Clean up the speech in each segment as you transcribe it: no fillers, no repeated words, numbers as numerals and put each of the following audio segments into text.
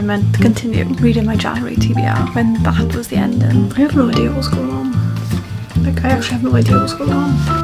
I meant to continue reading my January TBR when that was the ending. I have no idea what's going on. Like, I actually have no idea what's going on.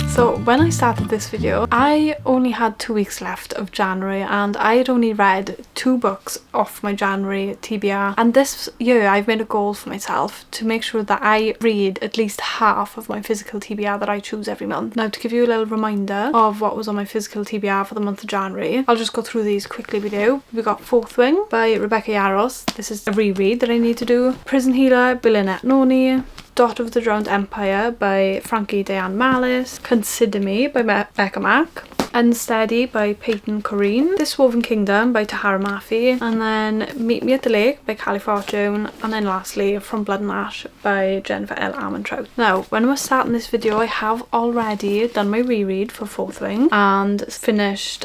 So when I started this video, I only had 2 weeks left of January and I had only read 2 books off my January TBR, and this year I've made a goal for myself to make sure that I read at least half of my physical TBR that I choose every month. Now, to give you a little reminder of what was on my physical TBR for the month of January, I'll just go through these quickly with you. We got Fourth Wing by Rebecca Yarros. This is a reread that I need to do. Prison Healer by Lynette Noni. Daughter of the Drowned Empire by Frankie Diane Malice. Consider Me by Becca Mack. Unsteady by Peyton Corrine. This Woven Kingdom by Tahara Mafi. And then Meet Me at the Lake by Callie Fortune. And then lastly, From Blood and Ash by Jennifer L. Armentrout. Now, when I was starting this video, I have already done my reread for Fourth Wing and started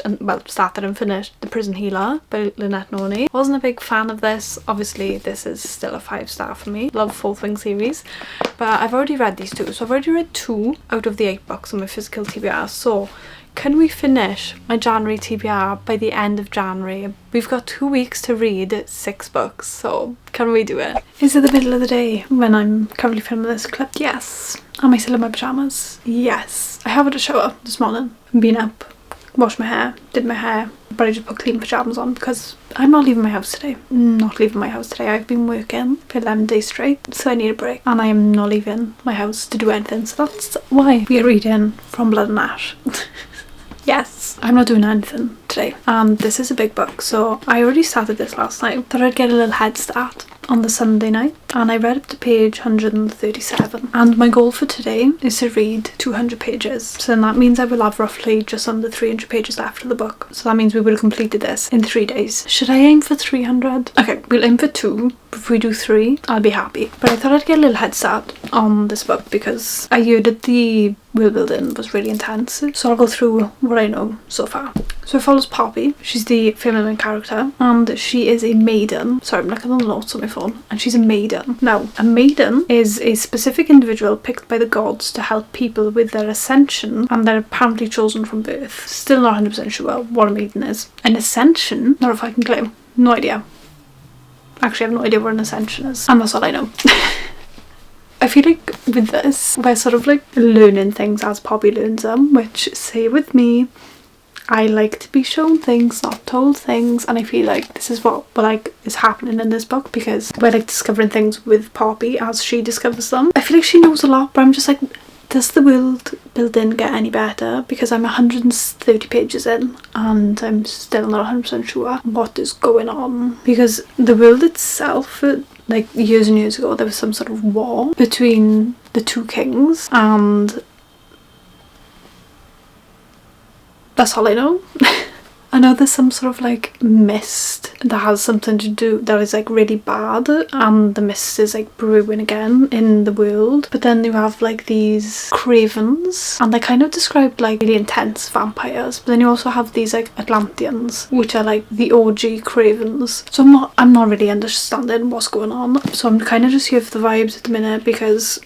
and finished The Prison Healer by Lynette Noni. Wasn't a big fan of this. Obviously, this is still a 5-star for me. Love Fourth Wing series. But I've already read these 2. So I've already read 2 out of the 8 books on my physical TBR. So can we finish my January TBR by the end of January? We've got 2 weeks to read 6 books, so can we do it? Is it the middle of the day when I'm currently filming this clip? Yes. Am I still in my pyjamas? Yes. I have had a shower this morning. I've been up, washed my hair, did my hair, but I just put clean pyjamas on because I'm not leaving my house today. Not leaving my house today. I've been working for 11 days straight, so I need a break. And I am not leaving my house to do anything, so that's why we are reading From Blood and Ash. Yes, I'm not doing anything today. And this is a big book, so I already started this last night. Thought I'd get a little head start on the Sunday night, and I read up to page 137. And my goal for today is to read 200 pages. So then that means I will have roughly just under 300 pages left of the book. So that means we would have completed this in 3 days. Should I aim for 300? Okay, we'll aim for 2. If we do 3, I'll be happy. But I thought I'd get a little head start on this book because I heard that the world building was really intense. So I'll go through what I know so far. So it follows Poppy. She's the female main character and she is a maiden. Sorry, I'm looking at the notes on my phone. And she's a maiden. Now, a maiden is a specific individual picked by the gods to help people with their ascension, and they're apparently chosen from birth. Still not 100% sure what a maiden is. An ascension? Not a fucking clue. No idea. Actually, I have no idea what an ascension is. And that's all I know. I feel like with this, we're sort of like learning things as Poppy learns them, which, say with me, I like to be shown things, not told things, and I feel like this is what is happening in this book because we're like discovering things with Poppy as she discovers them. I feel like she knows a lot, but I'm just like, does the world building get any better? Because I'm 130 pages in and I'm still not 100% sure what is going on. Because the world itself, like years and years ago, there was some sort of war between the 2 kings, and that's all I know. I know there's some sort of like mist that has something to do, that is like really bad, and the mist is like brewing again in the world. But then you have like these cravens, and they're kind of described like really intense vampires. But then you also have these like Atlanteans, which are like the OG cravens. So I'm not really understanding what's going on. So I'm kind of just here for the vibes at the minute because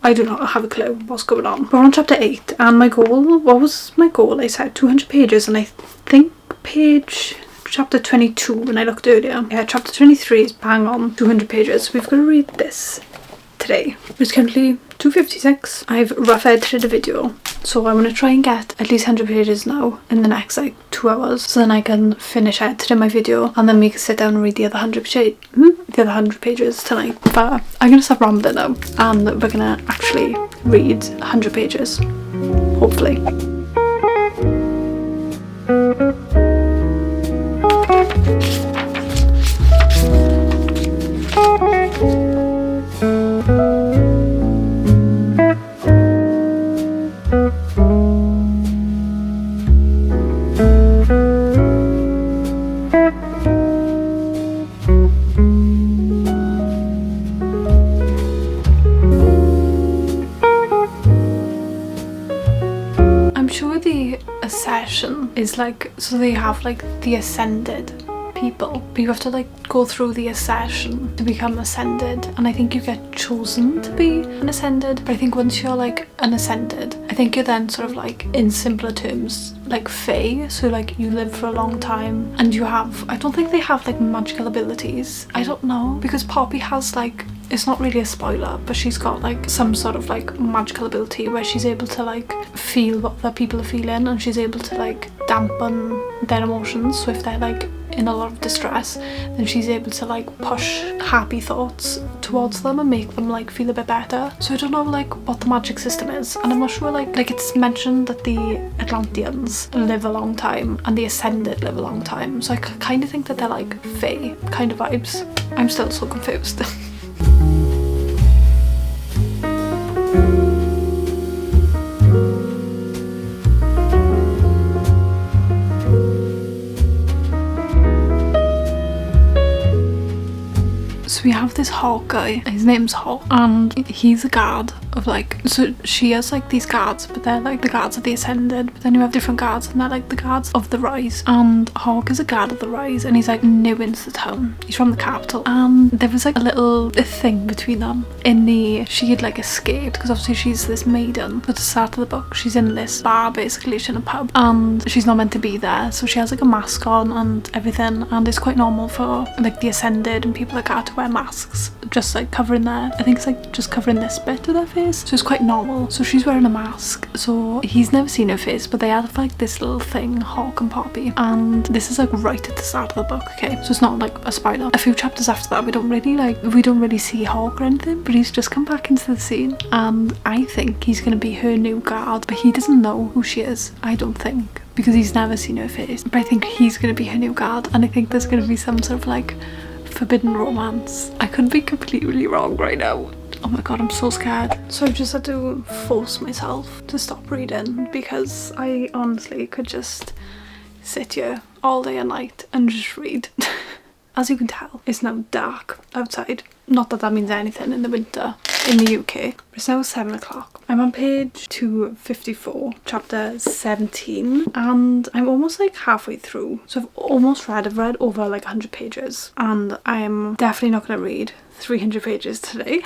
I do not have a clue what's going on. We're on chapter 8 and my goal, what was my goal? I said 200 pages and I think chapter 22 when I looked earlier. Yeah, chapter 23 is bang on 200 pages. We've got to read this today. It's currently 2:56. I've rough edited a video, so I want to try and get at least 100 pages now in the next like 2 hours, so then I can finish editing my video and then we can sit down and read the other 100 pages tonight. But I'm gonna stop rambling now and we're gonna actually read 100 pages, hopefully. is like, so they have like the ascended people, but you have to like go through the ascension to become ascended, and I think you get chosen to be an ascended. But I think once you're like an ascended, I think you're then sort of like, in simpler terms, like fae, so like you live for a long time, and you have, I don't think they have like magical abilities, I don't know, because Poppy has like, it's not really a spoiler, but she's got like some sort of like magical ability where she's able to like feel what other people are feeling, and she's able to like dampen their emotions. So if they're like in a lot of distress, then she's able to like push happy thoughts towards them and make them like feel a bit better. So I don't know like what the magic system is, and I'm not sure like it's mentioned that the Atlanteans live a long time and the Ascended live a long time, so I kind of think that they're like fae kind of vibes. I'm still so confused. So we have this Hawk guy, his name's Hawk, and he's a guard of like, so she has like these guards, but they're like the guards of the Ascended, but then you have different guards and they're like the guards of the Rise, and Hawk is a guard of the Rise, and he's like new into the town. He's from the capital, and there was like a little thing between them in the, she had like escaped, because obviously she's this maiden, but at the start of the book she's in this bar, basically she's in a pub, and she's not meant to be there, so she has like a mask on and everything, and it's quite normal for like the Ascended and people like that to wear masks, just like covering their, I think it's like just covering this bit of their face, so it's quite normal. So she's wearing a mask, so he's never seen her face, but they have like this little thing, Hawk and Poppy, and this is like right at the start of the book, okay, so it's not like a spoiler. A few chapters after that we don't really see Hawk or anything, but he's just come back into the scene, and I think he's gonna be her new guard, but he doesn't know who she is, I don't think, because he's never seen her face, but I think he's gonna be her new guard, and I think there's gonna be some sort of like forbidden romance. I could be completely wrong right now. Oh my god, I'm so scared. So I've just had to force myself to stop reading, because I honestly could just sit here all day and night and just read. As you can tell, it's now dark outside. Not that that means anything in the winter in the UK. It's now 7 o'clock. I'm on page 254, chapter 17, and I'm almost like halfway through. So I've read over like 100 pages, and I'm definitely not going to read 300 pages today.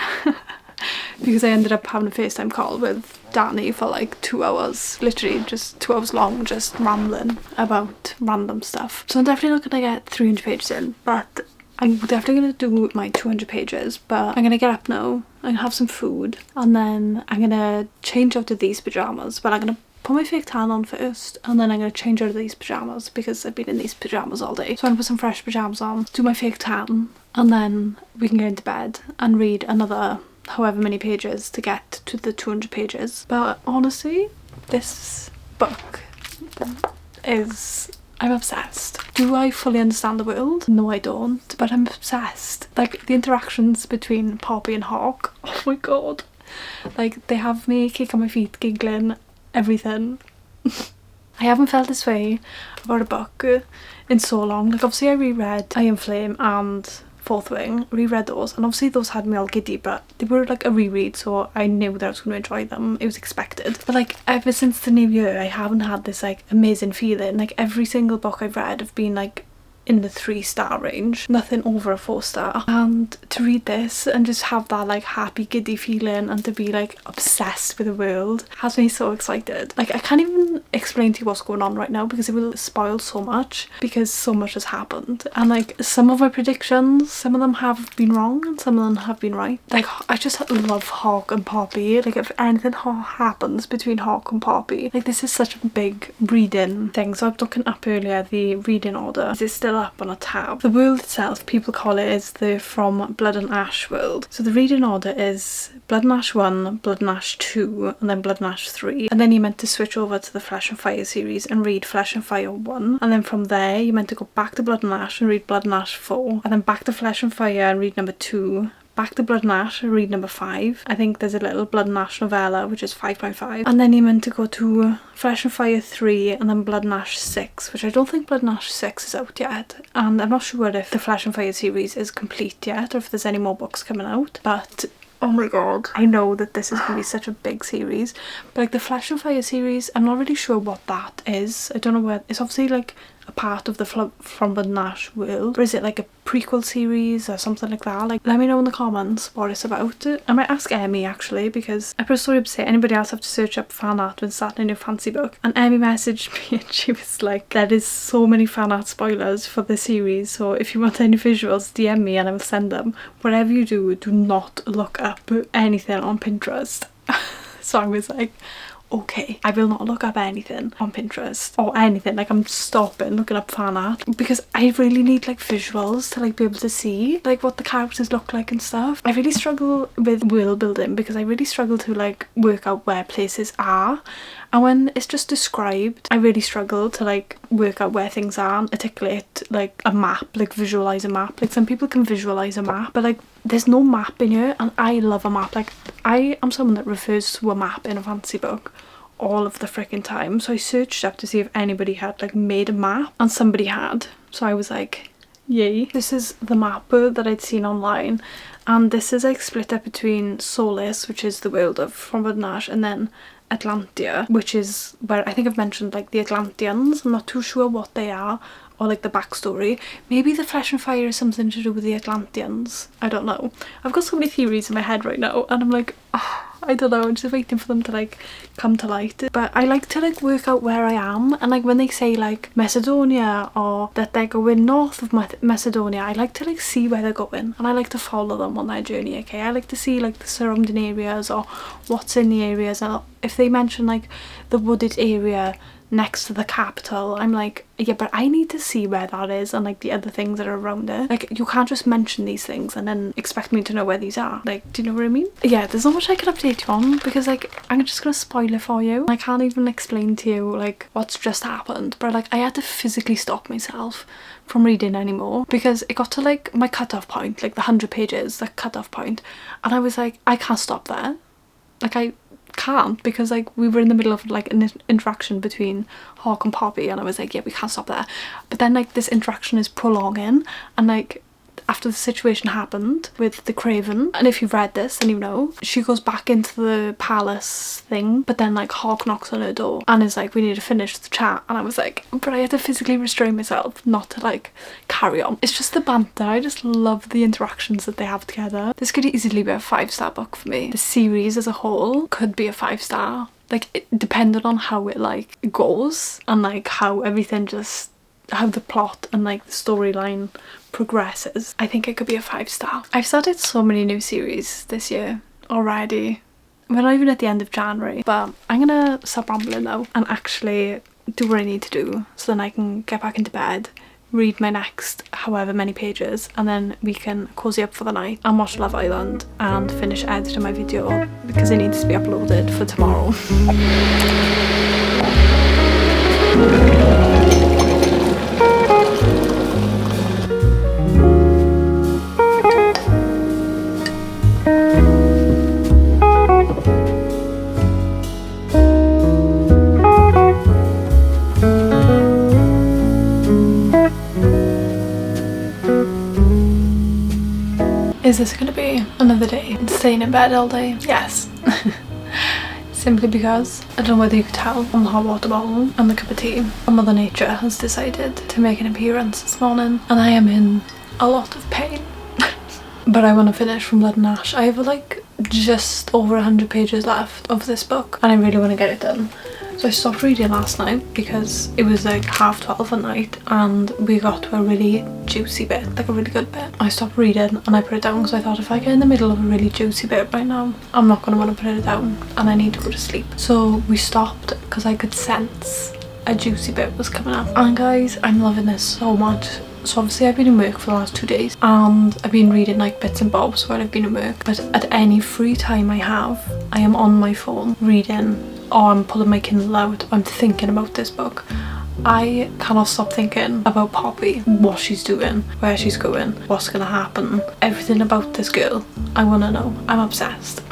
Because I ended up having a FaceTime call with Danny for like 2 hours, literally just 2 hours long, just rambling about random stuff. So I'm definitely not going to get 300 pages in, but I'm definitely going to do my 200 pages. But I'm going to get up now, I'm going to have some food, and then I'm going to change out of these pyjamas, but I'm going to put my fake tan on first, and then I'm going to change out of these pyjamas because I've been in these pyjamas all day. So I'm going to put some fresh pyjamas on, do my fake tan, and then we can go into bed and read another however many pages to get to the 200 pages. But honestly, this book is, I'm obsessed. Do I fully understand the world? No, I don't, but I'm obsessed. Like the interactions between Poppy and Hawk, oh my god, like they have me kick on my feet, giggling, everything. I haven't felt this way about a book in so long. Like obviously I reread Iron Flame and Fourth Wing, reread those, and obviously those had me all giddy, but they were like a reread, so I knew that I was going to enjoy them. It was expected. But like ever since the new year, I haven't had this like amazing feeling. Like every single book I've read have been like in the 3-star range, nothing over a 4-star, and to read this and just have that like happy giddy feeling and to be like obsessed with the world has me so excited. Like I can't even explain to you what's going on right now because it will spoil so much, because so much has happened, and like some of my predictions, some of them have been wrong and some of them have been right. Like I just love Hawk and Poppy. Like if anything happens between Hawk and Poppy, like this is such a big reading thing. So I was looking up earlier, the reading order is still up on a tab. The world itself, people call it, is the From Blood and Ash world. So the reading order is Blood and Ash 1, Blood and Ash 2, and then Blood and Ash 3, and then you're meant to switch over to the Flesh and Fire series and read Flesh and Fire 1, and then from there you're meant to go back to Blood and Ash and read Blood and Ash 4, and then back to Flesh and Fire and read number 2, back to Blood and Ash and read number 5. I think there's a little Blood and Ash novella which is 5.5, and then you're meant to go to Flesh and Fire 3 and then Blood and Ash 6, which I don't think Blood and Ash 6 is out yet, and I'm not sure if the Flesh and Fire series is complete yet or if there's any more books coming out, but Oh my god. I know that this is going to be such a big series, but like the Flesh and Fire series, I'm not really sure what that is. I don't know where, it's obviously like a part of the From the Nash world, or is it like a prequel series or something like that? Like, let me know in the comments what it's about. I might ask Emmy actually, because I put a story up to say anybody else have to search up fan art when starting a new fancy book, and Emmy messaged me and she was like, there is so many fan art spoilers for the series, so if you want any visuals, DM me and I will send them. Whatever you do, do not look up anything on Pinterest. So I was like, okay, I will not look up anything on Pinterest or anything. Like, I'm stopping looking up fan art because I really need like visuals to like be able to see like what the characters look like and stuff. I really struggle with world building because I really struggle to like work out where places are, and when it's just described I really struggle to like work out where things are and articulate like a map, like visualize a map. Like, some people can visualize a map, but like there's no map in here, and I love a map. Like, I am someone that refers to a map in a fancy book all of the freaking time. So I searched up to see if anybody had like made a map, and somebody had. So I was like, yay. This is the map that I'd seen online, and this is like split up between Solis, which is the world of From the Nash, and then Atlantia, which is where I think I've mentioned like the Atlanteans. I'm not too sure what they are or like the backstory. Maybe the Flesh and Fire is something to do with the Atlanteans. I don't know. I've got so many theories in my head right now, and I'm like, oh, I don't know, I'm just waiting for them to like come to light. But I like to like work out where I am, and like when they say like Macedonia or that they're going north of Macedonia, I like to like see where they're going, and I like to follow them on their journey. Okay, I like to see like the surrounding areas or what's in the areas, and if they mention like the wooded area next to the capital, I'm like, yeah, but I need to see where that is and like the other things that are around it. Like, you can't just mention these things and then expect me to know where these are. Like, do you know what I mean? Yeah, there's not much I can update you on because like I'm just gonna spoil it for you. I can't even explain to you like what's just happened, but like I had to physically stop myself from reading anymore because it got to like my cut-off point, like the 100 pages, the cut-off point, and I was like, I can't stop there. Like, I can't, because like we were in the middle of like an interaction between Hawk and Poppy, and I was like, yeah, we can't stop there. But then like this interaction is prolonging, and like after the situation happened with the Craven, and if you've read this then you know, she goes back into the palace thing, but then like Hawk knocks on her door and is like, we need to finish the chat, and I was like, but I had to physically restrain myself not to like carry on. It's just the banter. I just love the interactions that they have together. This could easily be a 5-star book for me. The series as a whole could be a 5-star, like it, depending on how it like goes and like how everything just, how the plot and like the storyline progresses. I think it could be a 5-star. I've started so many new series this year already. We're not even at the end of January, but I'm gonna stop rambling now and actually do what I need to do so then I can get back into bed, read my next however many pages, and then we can cozy up for the night and watch Love Island and finish editing my video because it needs to be uploaded for tomorrow. Is this going to be another day staying in bed all day? Yes. Simply because, I don't know whether you could tell from the hot water bottle and the cup of tea, Mother Nature has decided to make an appearance this morning, and I am in a lot of pain. But I want to finish From Blood and Ash. I have like just over 100 pages left of this book and I really want to get it done. So I stopped reading last night because it was like 12:30 at night and we got to a really juicy bit, like a really good bit. I stopped reading and I put it down because I thought if I get in the middle of a really juicy bit right now, I'm not going to want to put it down and I need to go to sleep. So we stopped because I could sense a juicy bit was coming up. And guys, I'm loving this so much. So obviously I've been in work for the last 2 days and I've been reading like bits and bobs while I've been in work, but at any free time I have, I am on my phone reading, or I'm pulling my Kindle out, I'm thinking about this book. I cannot stop thinking about Poppy, what she's doing, where she's going, what's gonna happen, everything about this girl. I wanna know. I'm obsessed.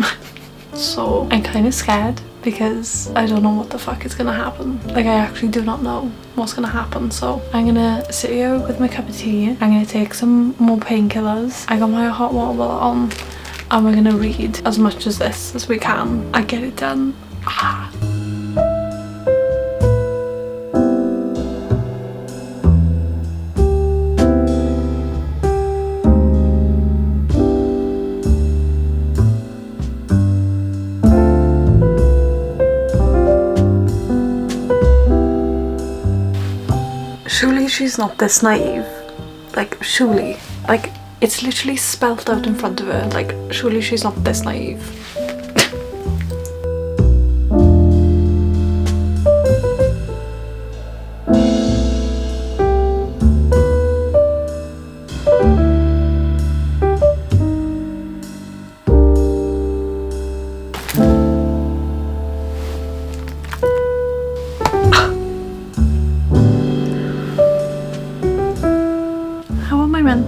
So I'm kind of scared because I don't know what the fuck is gonna happen. Like, I actually do not know what's gonna happen. So I'm gonna sit here with my cup of tea. I'm gonna take some more painkillers. I got my hot water bottle on and we're gonna read as much as this as we can and get it done. Surely she's not this naive. Like, surely. Like, it's literally spelt out in front of her. Like, surely she's not this naive.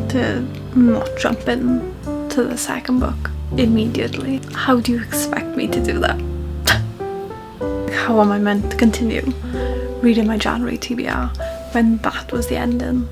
To not jump in to the second book immediately. How do you expect me to do that? How am I meant to continue reading my January TBR when that was the ending?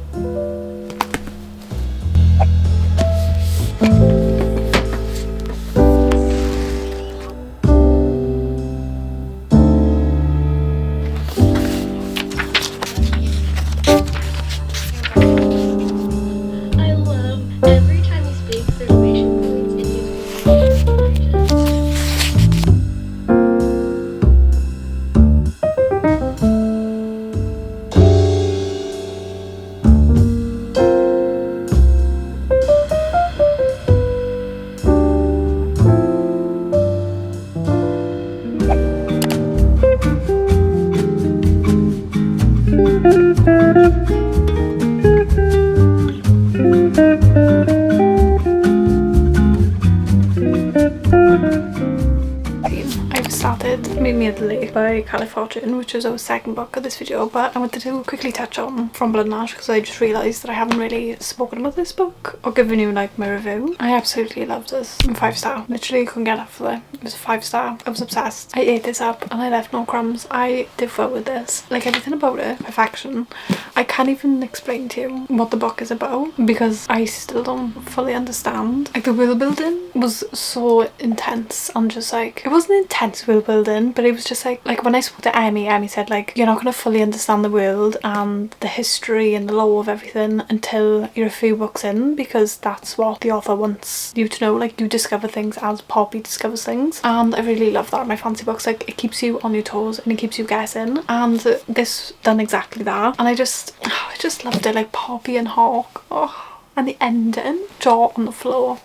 Meet Me at the Lake by Callie Fortune, which is our second book of this video, but I wanted to quickly touch on From Blood and Ash because I just realised that I haven't really spoken about this book or given you like my review. I absolutely loved this. 5-star. Literally couldn't get enough of it. It was a 5-star. I was obsessed. I ate this up and I left no crumbs. I did well with this. Like everything about it, perfection. I can't even explain to you what the book is about because I still don't fully understand. Like the world building was so intense and just like, it wasn't intense world building, but it was just like when I spoke to Emmy said like, you're not going to fully understand the world and the history and the lore of everything until you're a few books in, because that's what the author wants you to know. Like you discover things as Poppy discovers things, and I really love that in my fantasy books. Like it keeps you on your toes and it keeps you guessing, and this done exactly that. And I just loved it. Like Poppy and Hawk, and the ending, jaw on the floor,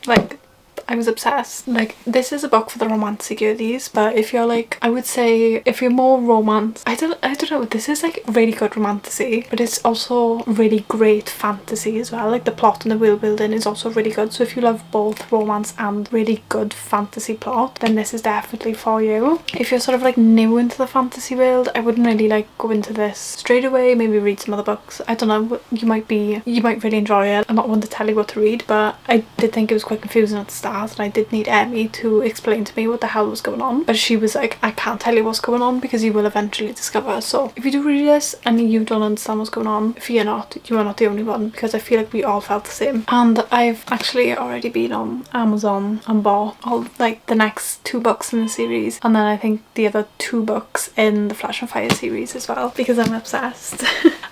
like I was obsessed. Like this is a book for the romancy girlies, but if you're like, I would say if you're more romance, I don't know, this is like really good romantasy, but it's also really great fantasy as well. Like the plot and the world building is also really good, so if you love both romance and really good fantasy plot, then this is definitely for you. If you're sort of like new into the fantasy world, I wouldn't really like go into this straight away. Maybe read some other books. I don't know, you might really enjoy it. I'm not one to tell you what to read, but I did think it was quite confusing at the start, and I did need Emmy to explain to me what the hell was going on, but she was like, I can't tell you what's going on because you will eventually discover. So if you do read this and you don't understand what's going on, fear not, you are not the only one, because I feel like we all felt the same. And I've actually already been on Amazon and bought all like the next 2 books in the series, and then I think the other 2 books in the Flash and Fire series as well, because I'm obsessed.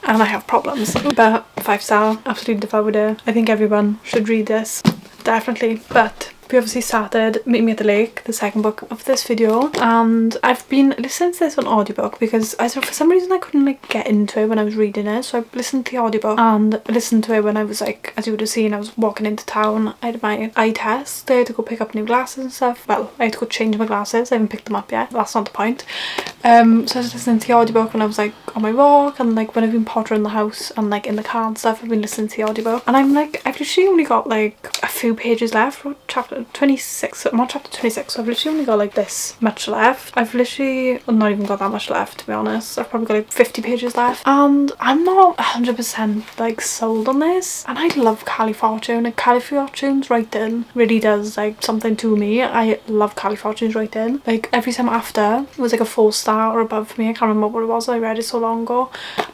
And I have problems, but 5-star, absolutely devoured it. I think everyone should read this, definitely. But we obviously started Meet Me at the Lake, the second book of this video, and I've been listening to this on audiobook because for some reason I couldn't like get into it when I was reading it, so I listened to the audiobook and listened to it when I was like, as you would have seen, I was walking into town. I had my eye test, I had to go pick up new glasses and stuff. Well, I had to go change my glasses, I haven't picked them up yet, that's not the point. So I was listening to the audiobook when I was like on my walk, and like when I've been pottering the house and like in the car and stuff, I've been listening to the audiobook, and I'm like, I've literally only got like a few pages left. What chapter 26? I'm on chapter 26, so I've literally only got like this much left. I've literally not even got that much left, to be honest. I've probably got like 50 pages left, and I'm not 100% like sold on this. And I love Callie Fortune, and Callie Fortune's writing really does like something to me. I love Callie Fortune's writing. Like every time after it was like a 4-star star or above for me. I can't remember what it was, I read it so long ago.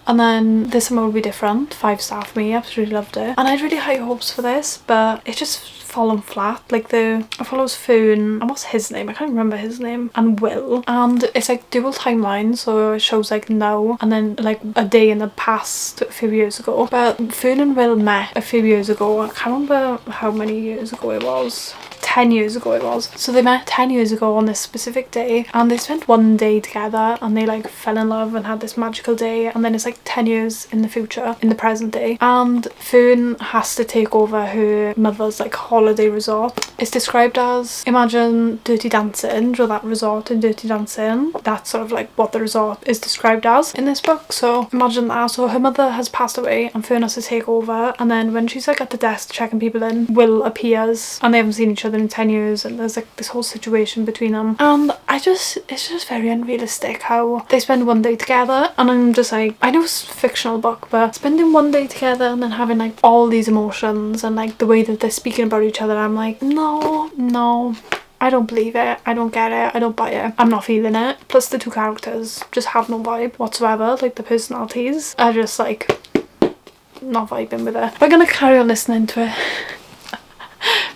And then This Summer Will Be Different, 5-star for me. I absolutely loved it, and I had really high hopes for this, but it just fallen flat. Like it follows Fern, and what's his name? I can't remember his name, and Will, and it's like dual timeline, so it shows like now and then like a day in the past a few years ago. But Fern and Will met a few years ago. I can't remember how many years ago it was. 10 years ago it was. So they met 10 years ago on this specific day, and they spent one day together, and they like fell in love and had this magical day, and then it's like 10 years in the future, in the present day, and Fern has to take over her mother's like holiday resort. It's described as, imagine Dirty Dancing, or that resort in Dirty Dancing. That's sort of like what the resort is described as in this book. So imagine that. So her mother has passed away and Fern has to take over, and then when she's like at the desk checking people in, Will appears, and they haven't seen each other in 10 years, and there's like this whole situation between them, and it's just very unrealistic how they spend one day together. And I'm just like, I know it's a fictional book, but spending one day together and then having like all these emotions and like the way that they're speaking about each other, I'm like, no, I don't believe it, I don't get it, I don't buy it, I'm not feeling it. Plus the two characters just have no vibe whatsoever. Like the personalities are just like not vibing with it. We're gonna carry on listening to it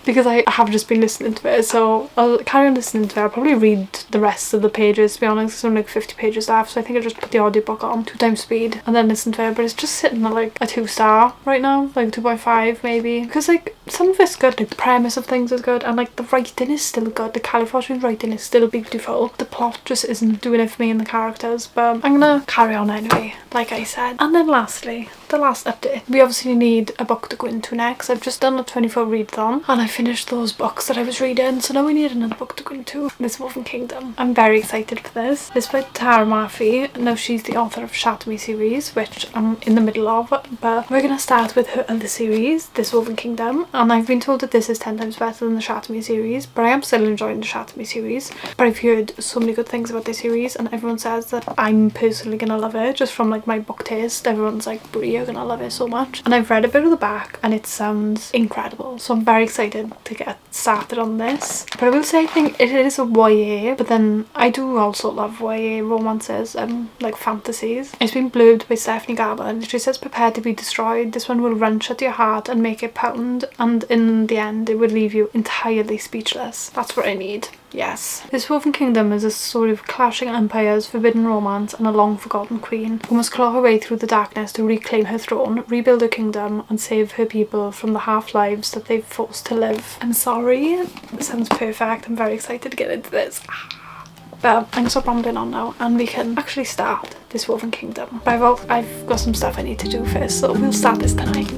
because I have just been listening to it, so I'll carry on listening to it. I'll probably read the rest of the pages, to be honest. There's only like 50 pages left, so I think I'll just put the audiobook on 2x speed and then listen to it. But it's just sitting at like a 2-star right now, like 2.5 maybe, because like some of it's good, like the premise of things is good, and like the writing is still good. The Californian writing is still beautiful. The plot just isn't doing it for me and the characters, but I'm gonna carry on anyway, like I said. And then lastly, the last update. We obviously need a book to go into next. I've just done a 24 readathon and I finished those books that I was reading, so now we need another book to go into. This Woven Kingdom. I'm very excited for this. It's by Tara Murphy. Now she's the author of Shatter Me series, which I'm in the middle of, but we're gonna start with her other series, This Woven Kingdom, and I've been told that this is 10 times better than the Shatter Me series, but I am still enjoying the Shatter Me series. But I've heard so many good things about this series, and everyone says that I'm personally gonna love it. Just from like my book taste, everyone's like, Brie, you're gonna love it so much. And I've read a bit of the back and it sounds incredible, so I'm very excited to get started on this. But I will say I think it is a YA, but then I do also love YA romances and like fantasies. It's been blurbed by Stephanie Garber, and she says, prepare to be destroyed. This one will wrench at your heart and make it pound, and in the end it would leave you entirely speechless. That's what I need. Yes. This Woven Kingdom is a story of clashing empires, forbidden romance, and a long-forgotten queen who must claw her way through the darkness to reclaim her throne, rebuild her kingdom, and save her people from the half-lives that they've forced to live. I'm sorry. It sounds perfect. I'm very excited to get into this. But I'm stop rambling on now, and we can actually start This Woven Kingdom. But I've got some stuff I need to do first, so we'll start this tonight.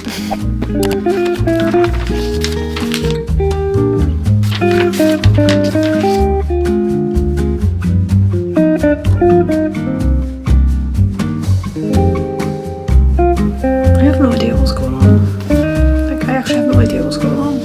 I have no idea what's going on. Like, I actually have no idea what's going on.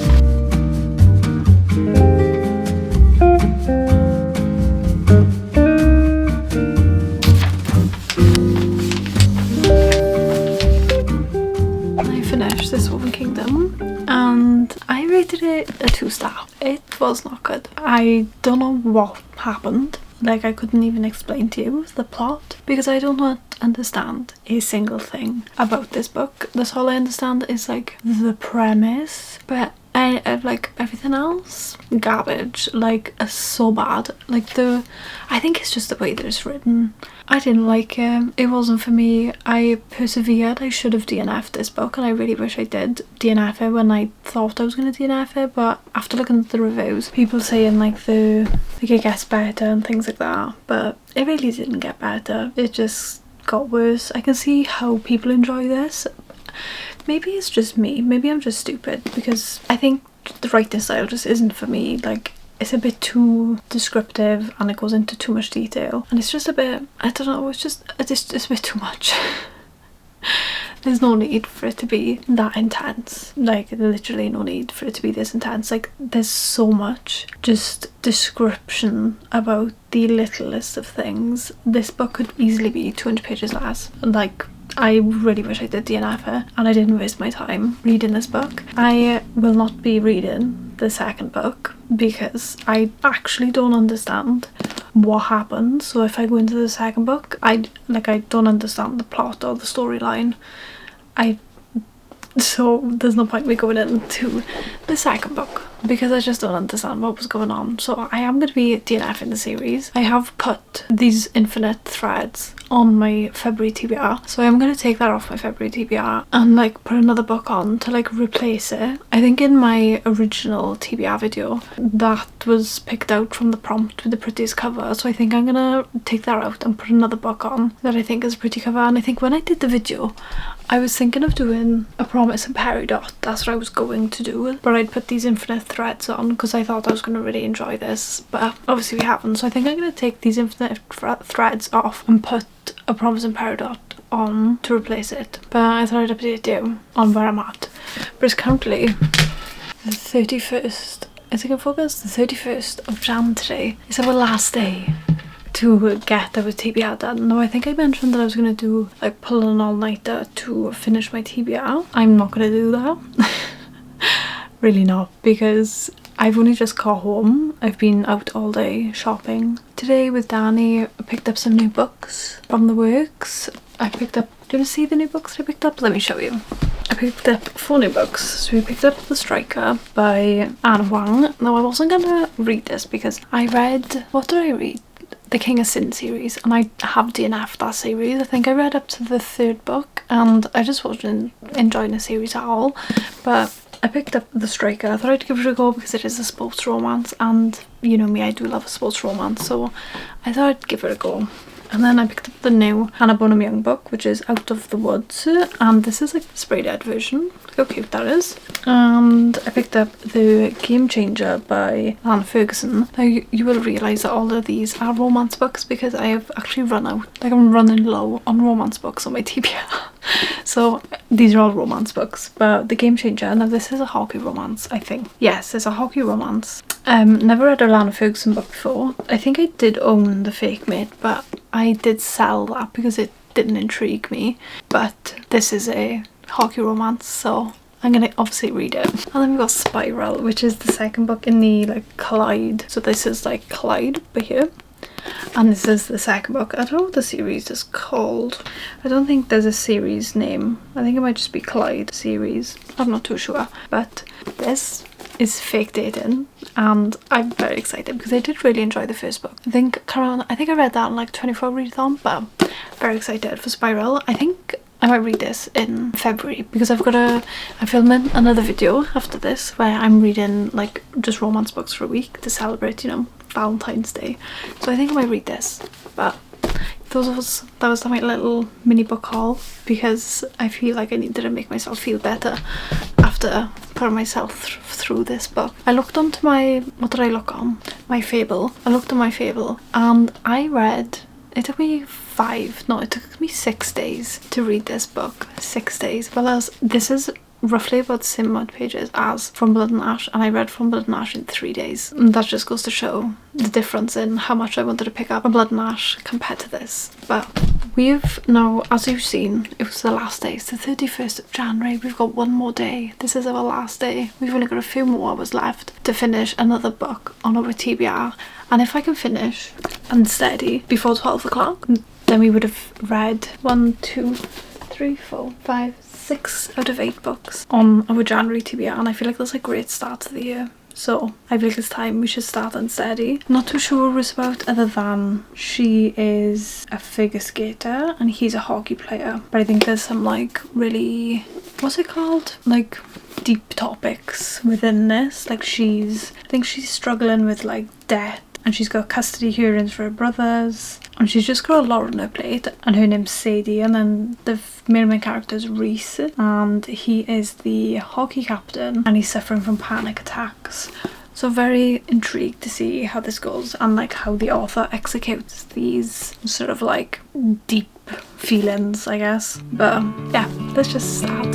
I finished This Woven Kingdom and I rated it a 2-star. It was not good. I don't know what happened. Like, I couldn't even explain to you the plot because I do not understand a single thing about this book. That's all I understand is like the premise, but I like everything else, garbage. Like, so bad. Like, I think it's just the way that it's written. I didn't like it. It wasn't for me. I persevered. I should have DNF'd this book, and I really wish I did DNF it when I thought I was going to DNF it, but after looking at the reviews, people saying like it gets better and things like that, but it really didn't get better. It just got worse. I can see how people enjoy this. Maybe it's just me. Maybe I'm just stupid, because I think the writing style just isn't for me. Like, it's a bit too descriptive and it goes into too much detail, and it's just a bit, I don't know, it's a bit too much. There's no need for it to be that intense. Like, literally no need for it to be this intense. Like, there's so much just description about the littlest of things. This book could easily be 200 pages less. Like, I really wish I did DNF it and I didn't waste my time reading this book. I will not be reading the second book because I actually don't understand what happens. So if I go into the second book, I don't understand the plot or the storyline. So there's no point me going into the second book because I just don't understand what was going on. So I am going to be DNF in the series. I have put these infinite threads on my February TBR, so I'm going to take that off my February TBR and like put another book on to like replace it. I think in my original TBR video that was picked out from the prompt with the prettiest cover, so I think I'm gonna take that out and put another book on that I think is a pretty cover. And I think when I did the video I was thinking of doing A Promise and Peridot. That's what I was going to do, but I'd put these infinite threads on because I thought I was going to really enjoy this, but obviously we haven't. So I think I'm going to take these infinite threads off and put A Promise and Peridot on to replace it. But I thought I'd update you on where I'm at. But it's currently the 31st. Is it going to focus? The 31st of Jan today. It's our last day to get our TBR done. Now I think I mentioned that I was going to do like pull an all-nighter to finish my TBR. I'm not going to do that. Really not, because I've only just got home. I've been out all day shopping. Today with Danny I picked up some new books from the works. I picked up, do you want to see the new books I picked up? Let me show you. I picked up 4 new books. So we picked up The Striker by Anne Wang. Now I wasn't going to read this because I read, what did I read? The King of Sin series, and I have DNF'd that series. I think I read up to the 3rd book and I just wasn't enjoying the series at all, but I picked up The Striker. I thought I'd give it a go because it is a sports romance, and you know me, I do love a sports romance, so I thought I'd give it a go. And then I picked up the new Hannah Bonham Young book, which is Out of the Woods, and this is like the spray dead version. Look how cute that is. And I picked up The Game Changer by Anne Ferguson. Now you will realise that all of these are romance books because I have actually run out. Like I'm running low on romance books on my TBR. So these are all romance books, but The Game Changer, now this is a hockey romance, I think. Yes, it's a hockey romance. Never read a Lana Ferguson book before. I think I did own The Fake Mate, but I did sell that because it didn't intrigue me. But this is a hockey romance, so I'm gonna obviously read it. And then we've got Spiral, which is the second book in the like Collide. So this is like Collide but here. And this is the second book. I don't know what the series is called. I don't think there's a series name. I think it might just be Collide series. I'm not too sure. But this is Fake Dating, and I'm very excited because I did really enjoy the first book. I think I read that in like 24 readathon, but very excited for Spiral. I think I might read this in February because I'm filming another video after this where I'm reading like just romance books for a week to celebrate, you know, Valentine's Day. So I think I might read this, but that was my little mini book haul because I feel like I needed to make myself feel better after putting myself through this book. I looked onto what did I look on? My Fable. I looked on my Fable and I read, it took me 6 days to read this book. 6 days. Well, this is roughly about the same amount of pages as From Blood and Ash, and I read From Blood and Ash in 3 days. And that just goes to show the difference in how much I wanted to pick up From Blood and Ash compared to this. But we've now, as you've seen, it was the last day. It's the 31st of January. We've got one more day. This is our last day. We've only got a few more hours left to finish another book on our TBR. And if I can finish and steady before 12 o'clock, then we would have read 1, 2, 3, 4, 5, 6 out of 8 books on our January TBR, and I feel like that's a great start to the year. So I feel like it's time we should start unsteady. Not too sure what it's about other than she is a figure skater and he's a hockey player. But I think there's some like really, what's it called? Like deep topics within this. Like I think she's struggling with like debt, and she's got custody hearings for her brothers, and she's just got a lot on her plate, and her name's Sadie, and then the main character is Reese, and he is the hockey captain and he's suffering from panic attacks. So very intrigued to see how this goes and like how the author executes these sort of like deep feelings, I guess. But yeah, let's just start.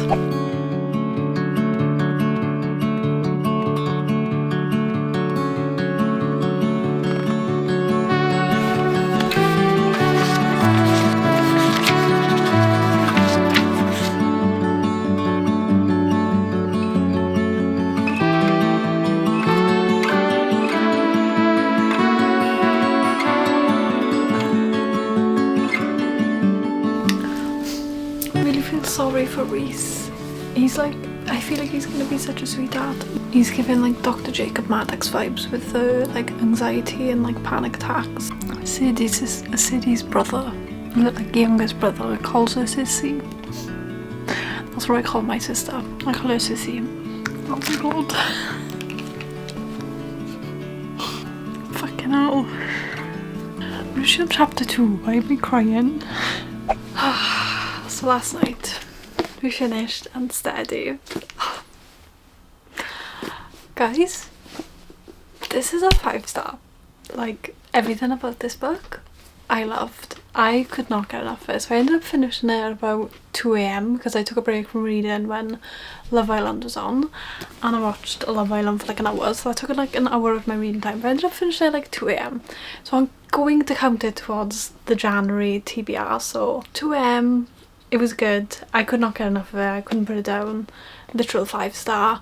feel sorry for Reese. He's like, I feel like he's gonna be such a sweetheart. He's giving like Dr. Jacob Maddox vibes with the like anxiety and like panic attacks. Sadie's brother, like youngest brother, calls her Sissy. That's what I call my sister. I call her Sissy. Oh my god. Fucking hell. I'm just on chapter 2. Why am I crying? So last night we finished Unsteady. Guys, this is a 5-star. Like, everything about this book I loved. I could not get enough of it. So I ended up finishing it at about 2 AM because I took a break from reading when Love Island was on, and I watched Love Island for like an hour, so I took like an hour of my reading time, but I ended up finishing it at like 2 AM. So I'm going to count it towards the January TBR. So 2 AM, it was good. I could not get enough of it. I couldn't put it down. Literal 5-star.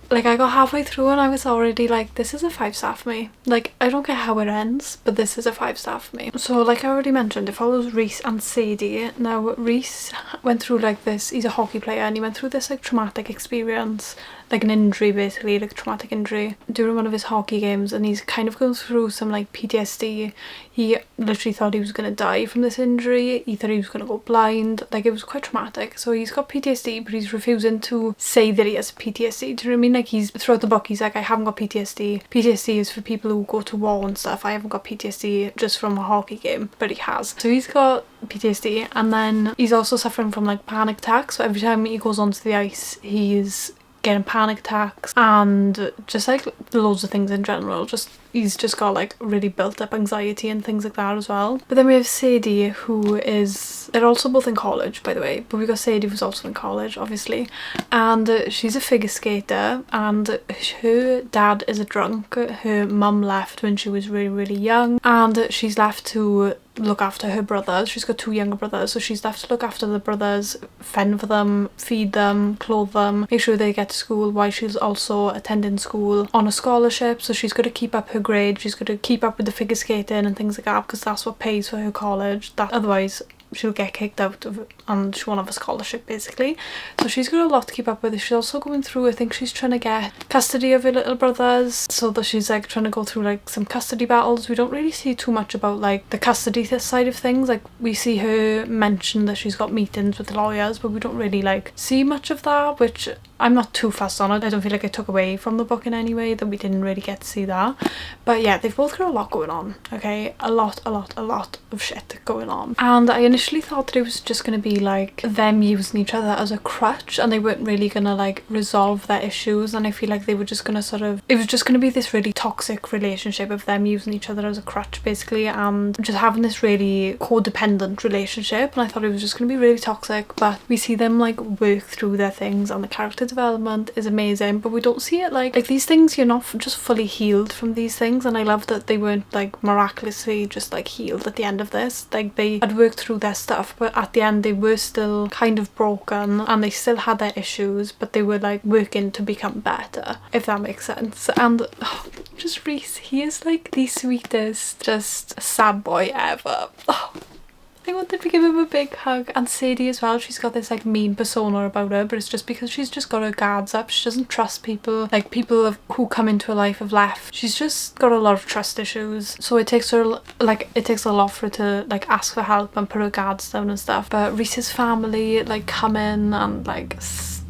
Like, I got halfway through and I was already like, this is a 5-star for me. Like, I don't care how it ends, but this is a 5-star for me. So like I already mentioned, it follows Reese and Sadie. Now Reese went through like this, he's a hockey player, and he went through this like traumatic experience, like an injury basically, like traumatic injury during one of his hockey games, and he's kind of going through some like PTSD. He literally thought he was gonna die from this injury. He thought he was gonna go blind. Like, it was quite traumatic. So he's got PTSD, but he's refusing to say that he has PTSD. Do you know what I mean? Like, he's throughout the book he's like, I haven't got PTSD. PTSD is for people who go to war and stuff. I haven't got PTSD just from a hockey game, but he has. So he's got PTSD, and then he's also suffering from like panic attacks. So every time he goes onto the ice, he's getting panic attacks and just like loads of things in general. Just he's just got like really built up anxiety and things like that as well. But then we have Sadie, who is, they're also both in college by the way, but we got Sadie who's also in college obviously, and she's a figure skater, and her dad is a drunk. Her mum left when she was really young, and she's left to look after her brothers. She's got 2 younger brothers, so she's left to look after the brothers, fend for them, feed them, clothe them, make sure they get to school while she's also attending school on a scholarship. So she's got to keep up her grades, she's got to keep up with the figure skating and things like that, because that's what pays for her college. That otherwise she'll get kicked out of it and she won't have a scholarship basically. So she's got a lot to keep up with. She's also going through, I think she's trying to get custody of her little brothers, so that she's like trying to go through like some custody battles. We don't really see too much about like the custody side of things. Like, we see her mention that she's got meetings with the lawyers, but we don't really like see much of that, which I'm not too fussed on it. I don't feel like it took away from the book in any way that we didn't really get to see that. But yeah, they've both got a lot going on, okay? A lot of shit going on. And I initially thought that it was just going to be like them using each other as a crutch, and they weren't really going to like resolve their issues, and I feel like they were just going to sort of, it was just going to be this really toxic relationship of them using each other as a crutch basically, and just having this really codependent relationship. And I thought it was just going to be really toxic, but we see them like work through their things, and the character development is amazing. But we don't see it like these things, you're not just fully healed from these things, and I love that they weren't like miraculously just like healed at the end of this. Like, they had worked through their stuff, but at the end they were still kind of broken, and they still had their issues, but they were like working to become better, if that makes sense. And just Reese, he is like the sweetest just sad boy ever. I wanted to give him a big hug. And Sadie as well, she's got this like mean persona about her, but it's just because she's just got her guards up. She doesn't trust people, like people who come into her life have left. She's just got a lot of trust issues, so it takes her like, it takes a lot for her to like ask for help and put her guards down and stuff. But Reese's family like come in and like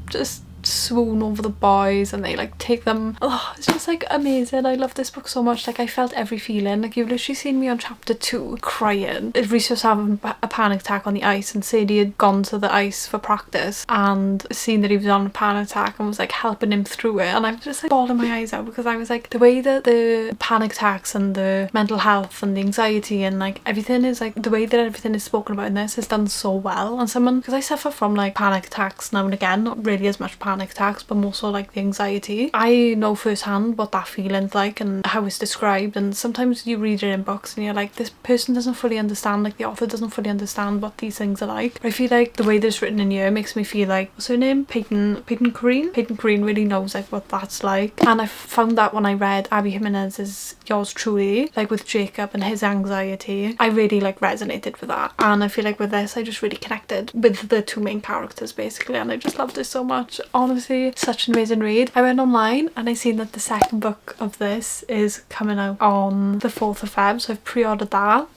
just swoon over the boys, and they like take them. It's just like amazing. I love this book so much. Like, I felt every feeling. Like, you've literally seen me on chapter 2 crying. Reese was having a panic attack on the ice, and Sadie had gone to the ice for practice and seen that he was on a panic attack and was like helping him through it. And I was just like bawling my eyes out, because I was like, the way that the panic attacks and the mental health and the anxiety and like everything is like, the way that everything is spoken about in this is done so well. And someone, because I suffer from like panic attacks now and again, not really as much panic panic attacks, but more so like the anxiety. I know firsthand what that feeling's like and how it's described, and sometimes you read it in books and you're like, this person doesn't fully understand, like the author doesn't fully understand what these things are like. But I feel like the way that it's written in here makes me feel like, what's her name? Peyton Green really knows like what that's like. And I found that when I read Abby Jimenez's Yours Truly, like with Jacob and his anxiety, I really like resonated with that. And I feel like with this I just really connected with the two main characters basically, and I just loved it so much. Honestly, such an amazing read. I went online and I seen that the second book of this is coming out on the 4th of Feb, so I've pre-ordered that.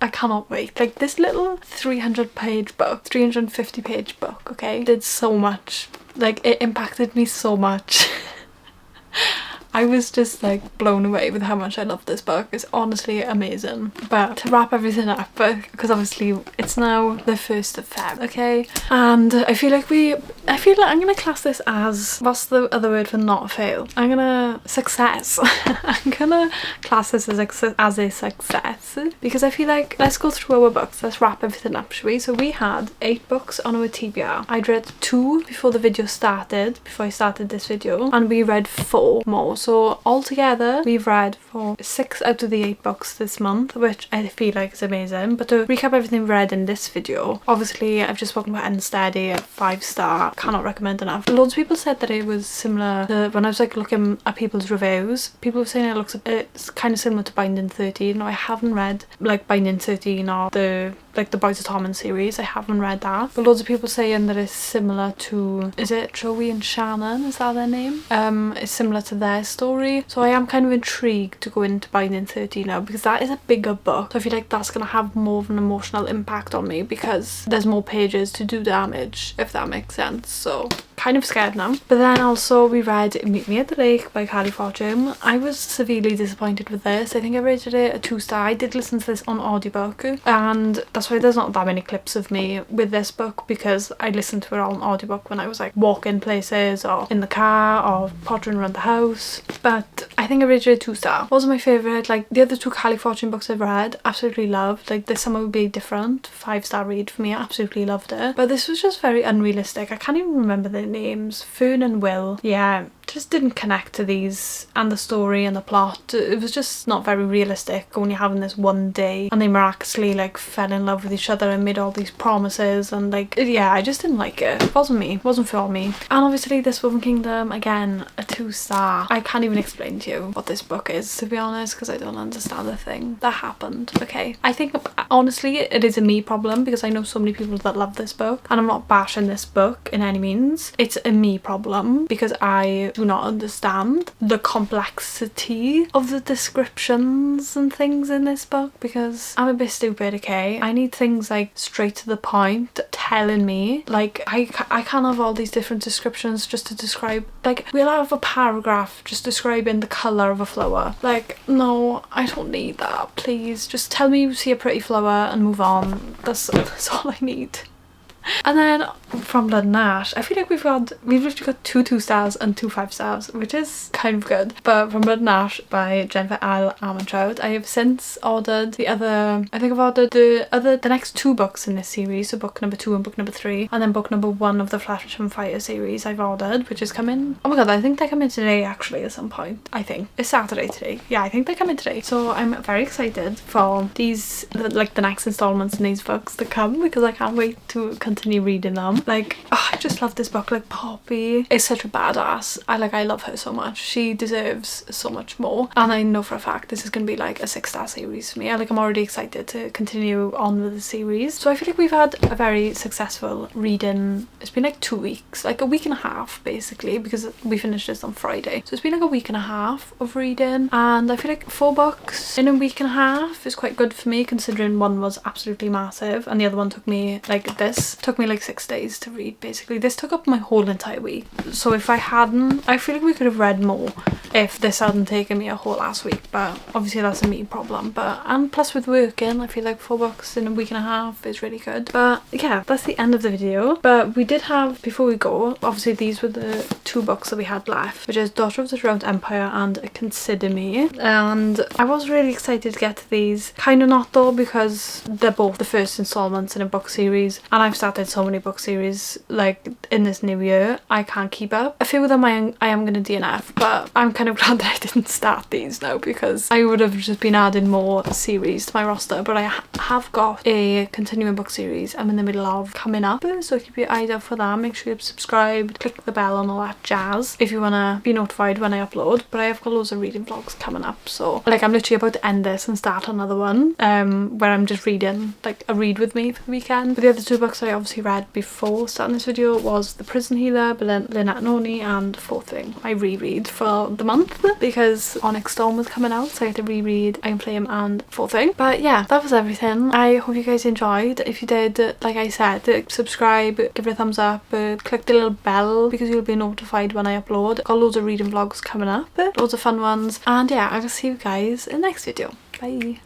I cannot wait. Like, this little 350 page book, okay, did so much. Like, it impacted me so much. I was just like blown away with how much I love this book. It's honestly amazing. But to wrap everything up, because obviously it's now the 1st of Feb, okay? And I feel like I'm gonna class this as, what's the other word for not fail? Success. I'm gonna class this as a success, because I feel like, let's go through our books. Let's wrap everything up, shall we? So we had 8 books on our TBR. I'd read 2 before the video started, before I started this video, and we read 4 more. So altogether we've read for 6 out of the 8 books this month, which I feel like is amazing. But to recap everything we read in this video, obviously I've just spoken about Unsteady, 5-star, cannot recommend enough. Loads of people said that it was similar to, when I was like looking at people's reviews, people were saying it's kind of similar to Binding 13. Now I haven't read like Binding 13 or the Boys of Torment series. I haven't read that, but loads of people saying that it's similar to, is it Joey and Shannon, is that their name? It's similar to their story. So I am kind of intrigued to go into Binding 13 now, because that is a bigger book, so I feel like that's gonna have more of an emotional impact on me because there's more pages to do damage, if that makes sense. So kind of scared now. But then also we read Meet Me at the Lake by Carly Fortune. I was severely disappointed with this. I think I rated it a 2-star. I did listen to this on audiobook, and that's why there's not that many clips of me with this book, because I listened to it on audiobook when I was like walking places or in the car or pottering around the house. But I think I rated it a 2-star. Wasn't my favourite. Like the other 2 Carly Fortune books I've read, absolutely loved. Like This Summer Would Be Different, 5-star read for me. I absolutely loved it. But this was just very unrealistic. I can't even remember the names. Fern and Will. Yeah, just didn't connect to these and the story and the plot. It was just not very realistic, only having this one day and they miraculously like fell in love with each other and made all these promises, and like, yeah, I just didn't like it. It wasn't me. It wasn't for me. And obviously This Woven Kingdom, again, a 2-star. I can't even explain to you what this book is, to be honest, because I don't understand the thing that happened. Okay, I think honestly it is a me problem, because I know so many people that love this book, and I'm not bashing this book in any means. It's a me problem because I do not understand the complexity of the descriptions and things in this book, because I'm a bit stupid, okay? I need things like straight to the point, telling me, like, I can't have all these different descriptions just to describe, like, we'll have a paragraph just describing the colour of a flower. Like, no, I don't need that. Please just tell me you see a pretty flower and move on. That's all I need. And then from Blood and Ash, I feel like we've literally got 2 2-stars and 2 5-stars, which is kind of good. But from Blood and Ash by Jennifer L. Armentrout, I have since ordered I've ordered the next 2 books in this series, so book number 2 and book number 3, and then book number 1 of the Flesh and Fire series I've ordered, which is coming, oh my god, I think they're coming today actually at some point. I think it's Saturday today. Yeah, I think they're coming today. So I'm very excited for these, like the next installments in these books to come, because I can't wait to continue reading them. Like, oh, I just love this book. Like, Poppy is such a badass. I love her so much. She deserves so much more, and I know for a fact this is gonna be like a 6-star series for me. I'm already excited to continue on with the series. So I feel like we've had a very successful reading. It's been like 2 weeks, like a week and a half basically, because we finished this on Friday, so it's been like a week and a half of reading, and I feel like 4 books in a week and a half is quite good for me, considering one was absolutely massive and the other one took me like 6 days to read basically. This took up my whole entire week. So if I feel like we could have read more if this hadn't taken me a whole last week, but obviously that's a me problem. And plus with working, I feel like 4 books in a week and a half is really good. But yeah, that's the end of the video. But we did have, before we go, obviously these were the two books that we had left, which is Daughter of the Drowned Empire and Consider Me. And I was really excited to get to these. Kind of not though, because they're both the first installments in a book series, and I've started so many book series like in this new year I can't keep up. A few of them I am going to DNF, but I'm kind of glad that I didn't start these now, because I would have just been adding more series to my roster. But I have got a continuing book series I'm in the middle of coming up, so keep your eyes out for that. Make sure you're subscribed, click the bell and all that jazz if you want to be notified when I upload. But I have got loads of reading vlogs coming up, so like I'm literally about to end this and start another one where I'm just reading, like a read with me for the weekend. But the other two books I obviously read before starting this video was The Prison Healer by Lynette Noni and Fourth Thing, my reread for the month, because Onyx Storm was coming out, so I had to reread I Am Flame and Fourth Thing. But yeah, that was everything. I hope you guys enjoyed. If you did, like I said, subscribe, give it a thumbs up, click the little bell because you'll be notified when I upload. Got loads of reading vlogs coming up, loads of fun ones, and yeah, I will see you guys in the next video. Bye.